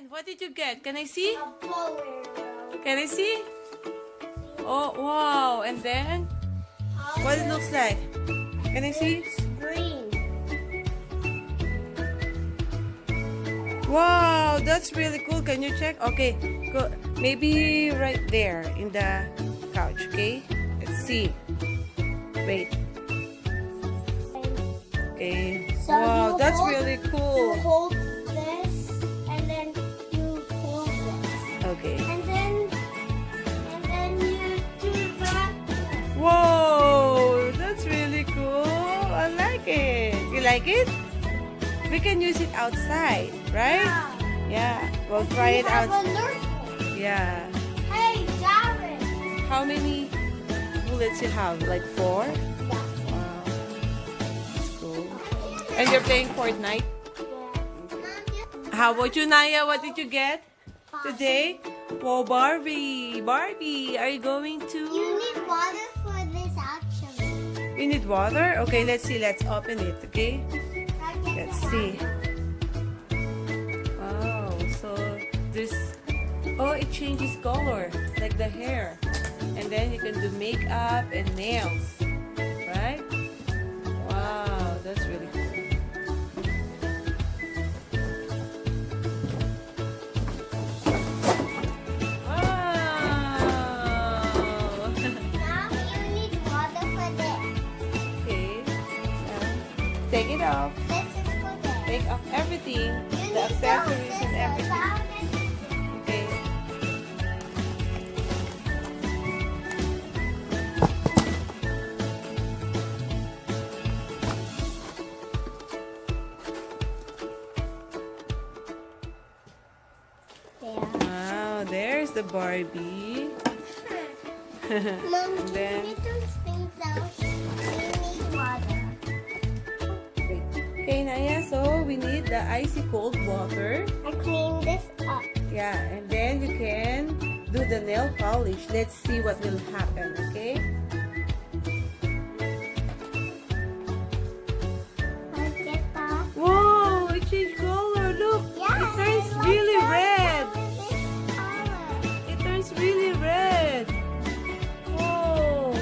And what did you get? Can I see? A Polaroid. Can I see? Oh, wow. And then, what it looks like? Can I see? It's green. Wow, that's really cool. Can you check? Okay, go. Maybe right there in the couch, okay? Let's see. Wait. Okay. So Wow, you that's hold- really You cool. hold this, and then you pull this, Okay. and then you do that. Whoa, that's really cool. I like it. You like it? We can use it outside, right? Yeah. We'll try it have out. a nursery. Yeah. Hey, Jared. How many bullets you have? Like 4? Wow. That's cool. And you're playing Fortnite? How about you, Naya? What did you get today? Whoa, Barbie. Barbie, are you going to... You need water for this actually. You need water? Okay, let's see. Let's open it, okay? Let's see. Oh, so this... Oh, it changes color, like the hair. And then you can do makeup and nails. Right? Wow, that's really cool. Wow! Now you need water for this. Okay. Take it off. This is for this. Take off everything. You The need accessories those and everything. scissors. Okay. Wow, there's the Barbie. Mom, And then- you need those things out. You need water. Okay, Naya, so we need the icy cold water. I clean this up. Yeah, and then you can do the nail polish. Let's see what will happen, okay? I get that. Whoa, it changed color. Look, Yeah, it turns I like really that red. color, this color. It turns really red. Whoa.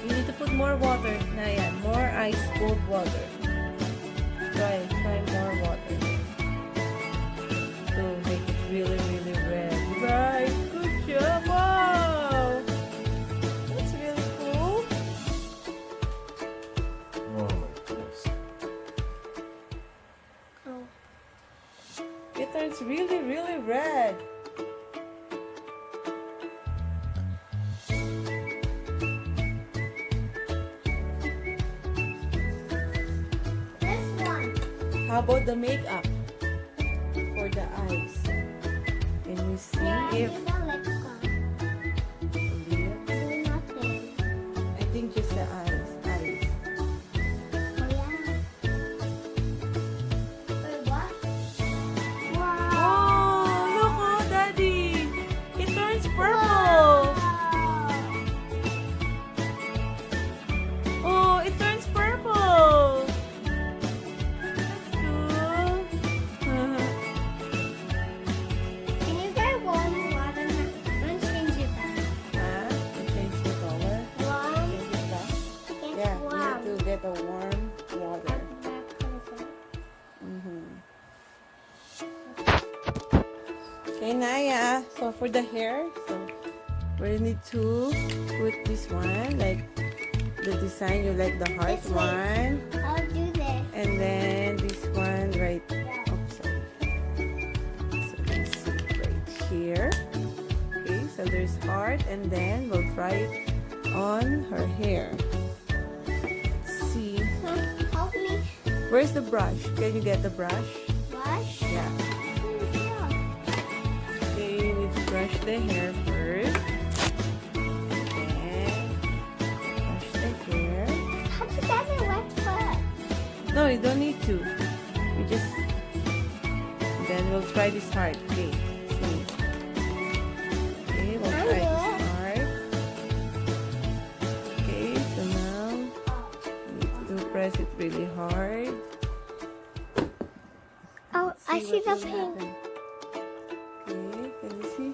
You need to put more water, Naya. More ice cold water. Try more water. To make it really, really red. Right, good job. Wow. That's really cool. Oh. It turns really, really red. This one. How about the makeup for the eyes? Can you see Yeah, if you don't let go. lips? Do nothing. I think just the eyes. Eyes. Oh, yeah. Wait, what? Wow. Oh, look, oh, Daddy! It turns purple. Wow. Oh, it turns purple. That's cool. Can you get warm water? Don't change it back. Huh? You change the color. Warm. Change it back. Get Yeah, you warm. need to get a warm water. Okay, Naya. So for the hair, so we need to put this one, like the design you like, the heart This way. one, I'll do this. and then this one right. Oh, sorry. So let's see right here. Okay, so there's heart, and then we'll try it on her hair. Let's see. Help me Where's the brush? Can you get the brush? wash. Yeah. Okay, you need to brush the hair first. And then brush the hair. How to get it wet first? No, you don't need to. You just... Then we'll try this heart. Okay. See. Okay, we'll try this heart. Okay, so now you need to press it really hard. I see what the will pink. happen. Okay, can you see?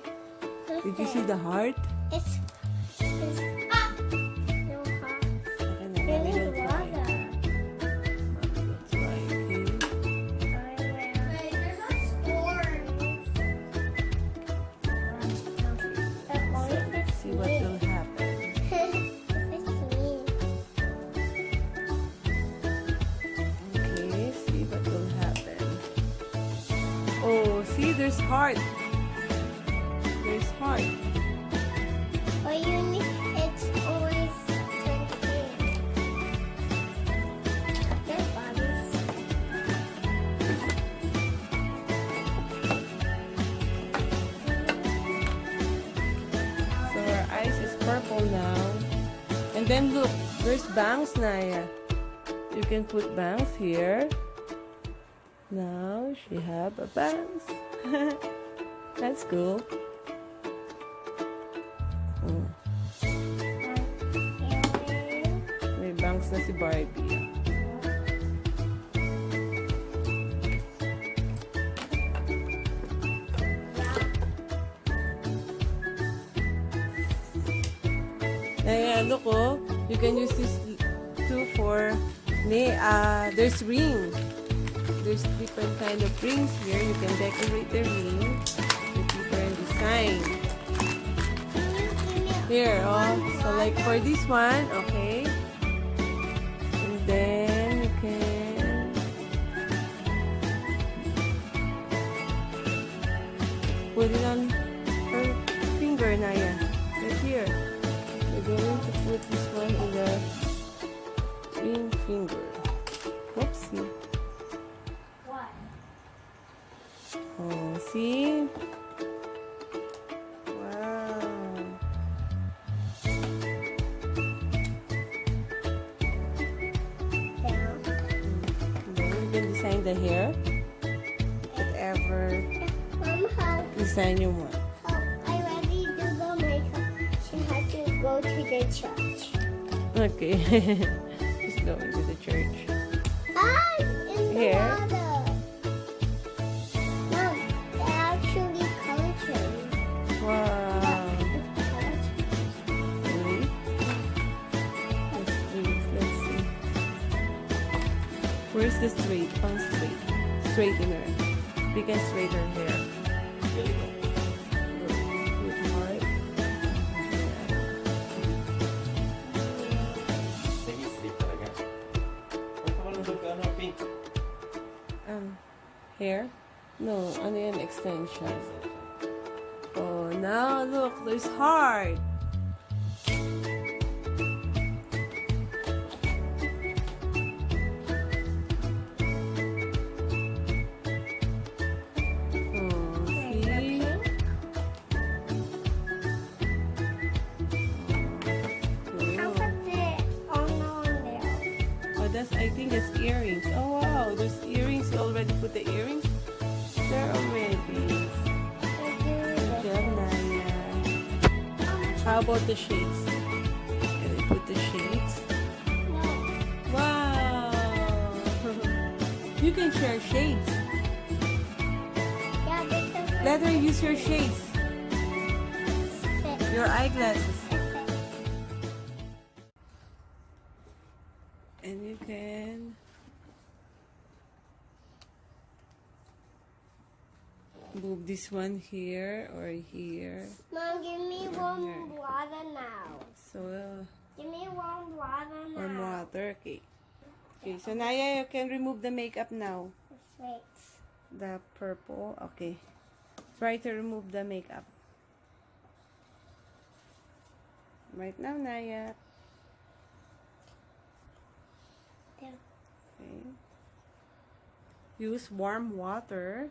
Who's Did you see there? the heart? It's no heart. Okay, na, You mommy need will try. water. Mommy will try, okay? There's a storm. Let's see what will happen. Okay, see what will happen. Oh, see, there's heart. There's heart. Or you need, it's always turned pink. There's bodies. So her eyes is purple now. And then look, there's bangs, Naya. You can put bangs here. Now she have a bangs. That's cool. Mm. May bangs na si Barbie. Naya, look oh. You can use this too for there's ring. There's different kind of rings here. You can decorate the ring with different design. Here, oh. So like for this one, okay. And then you can put it on her finger, Naya. Right here. We're going to put this one in the ring finger. Whoopsie. What? Oh, see? Wow. Down. Then you can design the hair. Whatever Mom, how design you want. I already do the makeup. She had to go to the church. Okay. Just going to the church. Ah, it's in the Here. water. Mom, they actually color changed. Wow. It's color changed. Really? Let's see. Where's the straight? On straight. Straightener. We can straighten her hair. Good heart. Nag-sleep talaga. Ang pakalambot ka, ano, pink. Hair? No, ano yan? Extension. Oh, now look, there's heart. Oh, see? How Cool. put the on there? Oh, that's, I think it's earrings. Oh, wow, there's earrings. You already put the earrings? There already. Good job, Naya. How about the shades? Can I put the shades? No. Wow! You can share shades. Yeah, because Let her use your shades. it's Your eyeglasses. And you can move this one here or here. Mom, give me warm water now. So, Give me warm water now. warm water. Okay. Okay, so Naya, you can remove the makeup now. Wait. The purple. Okay. Try to remove the makeup. Right now, Naya. There. Okay. Use warm water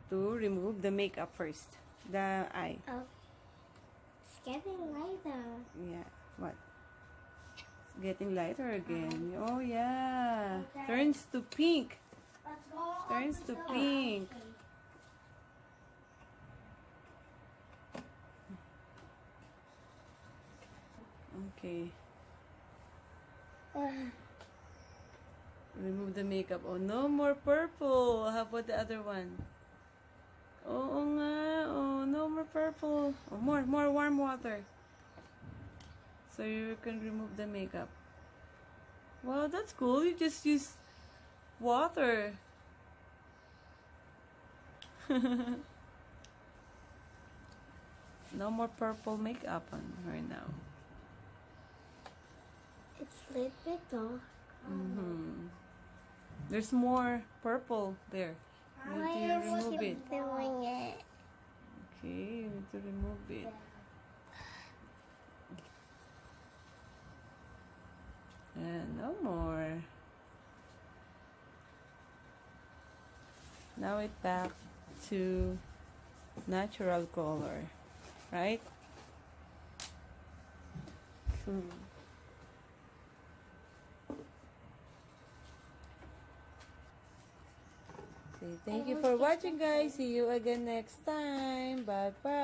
to remove the makeup first. The eye. Oh. It's getting lighter. Yeah. What? It's getting lighter again. Oh, yeah. Okay. Turns to pink. Let's go. Turns to pink. Okay. Remove the makeup. Oh, no more purple. How How about the other one? Oo nga. Oh, no more purple. Oh, more warm water. So you can remove the makeup. Wow, that's cool. You just use water. No more purple makeup on her now. It's a little bit dark. There's more purple there. You need to remove it. Doing it. Okay, you need to remove it. And no more. Now it's back to natural color, right? Okay, thank you for watching, guys. See you again next time. Bye bye.